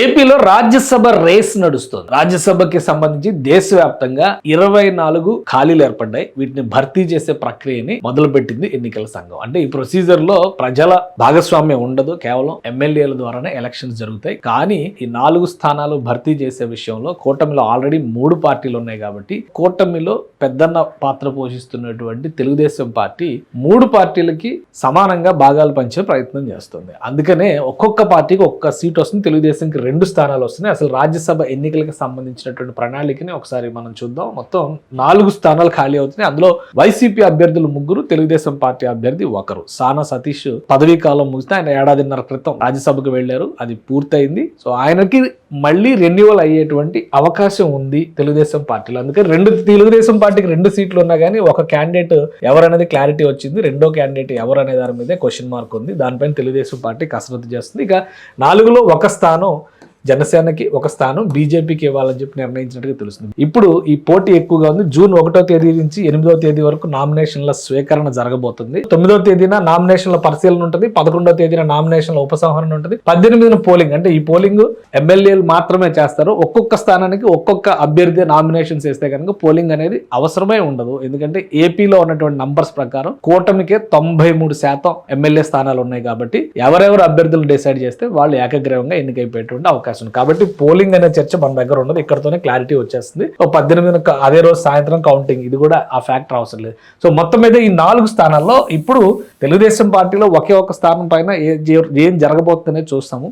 ఏపీలో రాజ్యసభ రేస్ నడుస్తుంది. రాజ్యసభకి సంబంధించి దేశవ్యాప్తంగా 24 ఖాళీలు ఏర్పడ్డాయి. వీటిని భర్తీ చేసే ప్రక్రియని మొదలుపెట్టింది ఎన్నికల సంఘం. అంటే ఈ ప్రొసీజర్ లో ప్రజల భాగస్వామ్యం ఉండదు, కేవలం ఎమ్మెల్యేల ద్వారానే ఎలక్షన్స్ జరుగుతాయి. కానీ ఈ 4 స్థానాలు భర్తీ చేసే విషయంలో కూటమిలో ఆల్రెడీ 3 పార్టీలు ఉన్నాయి కాబట్టి కూటమిలో పెద్దన్న పాత్ర పోషిస్తున్నటువంటి తెలుగుదేశం పార్టీ 3 పార్టీలకి సమానంగా భాగాలు పంచే ప్రయత్నం చేస్తుంది. అందుకనే ఒక్కొక్క పార్టీకి ఒక్క సీట్ వస్తుంది, తెలుగుదేశంకి 2 స్థానాలు వస్తున్నాయి. అసలు రాజ్యసభ ఎన్నికలకు సంబంధించినటువంటి ప్రణాళికని ఒకసారి మనం చూద్దాం. మొత్తం 4 స్థానాలు ఖాళీ అవుతున్నాయి. అందులో వైసీపీ అభ్యర్థులు 3, తెలుగుదేశం పార్టీ అభ్యర్థి 1. సానా సతీష్ పదవీ కాలం ముగిస్తే ఆయన 1.5 క్రితం రాజ్యసభకు వెళ్లారు, అది పూర్తయింది. సో ఆయనకి మళ్ళీ రెన్యువల్ అయ్యేటువంటి అవకాశం ఉంది తెలుగుదేశం పార్టీలో. అందుకని తెలుగుదేశం పార్టీకి 2 సీట్లు ఉన్నా కానీ ఒక క్యాండిడేట్ ఎవరనేది క్లారిటీ వచ్చింది. రెండో క్యాండిడేట్ ఎవరు అనే దాని మీదే క్వశ్చన్ మార్క్ ఉంది. దానిపైన తెలుగుదేశం పార్టీ కసరత్తు చేస్తుంది. ఇక 4లో 1 స్థానం జనసేనకి, 1 స్థానం బీజేపీకి ఇవ్వాలని చెప్పి నిర్ణయించినట్టుగా తెలుస్తుంది. ఇప్పుడు ఈ పోటీ ఎక్కువగా ఉంది. జూన్ 1వ తేదీ నుంచి 8వ తేదీ వరకు నామినేషన్ల స్వీకరణ జరగబోతుంది. 9వ తేదీన నామినేషన్ల పరిశీలన ఉంటుంది. 11వ తేదీన నామినేషన్ల ఉపసంహరణ ఉంటుంది. 18న పోలింగ్. అంటే ఈ పోలింగ్ ఎమ్మెల్యేలు మాత్రమే చేస్తారు. ఒక్కొక్క స్థానానికి ఒక్కొక్క అభ్యర్థి నామినేషన్స్ వేస్తే కనుక పోలింగ్ అనేది అవసరమే ఉండదు. ఎందుకంటే ఏపీలో ఉన్నటువంటి నంబర్స్ ప్రకారం కూటమికే 93% ఎమ్మెల్యే స్థానాలు ఉన్నాయి కాబట్టి ఎవరెవరు అభ్యర్థులు డిసైడ్ చేస్తే వాళ్ళు ఏకగ్రీవంగా ఎన్నికైపోయేటువంటి అవకాశం. కాబట్టి పోలింగ్ అనే చర్చ మన దగ్గర ఉండదు. ఇక్కడతోనే క్లారిటీ వచ్చేస్తుంది. 18 అదే రోజు సాయంత్రం కౌంటింగ్. ఇది కూడా ఆ ఫ్యాక్టర్ అవసరం లేదు. సో మొత్తం మీద ఈ 4 స్థానాల్లో ఇప్పుడు తెలుగుదేశం పార్టీలో ఒకే ఒక స్థానం పైన ఏం జరగబోతుందనే చూస్తాము.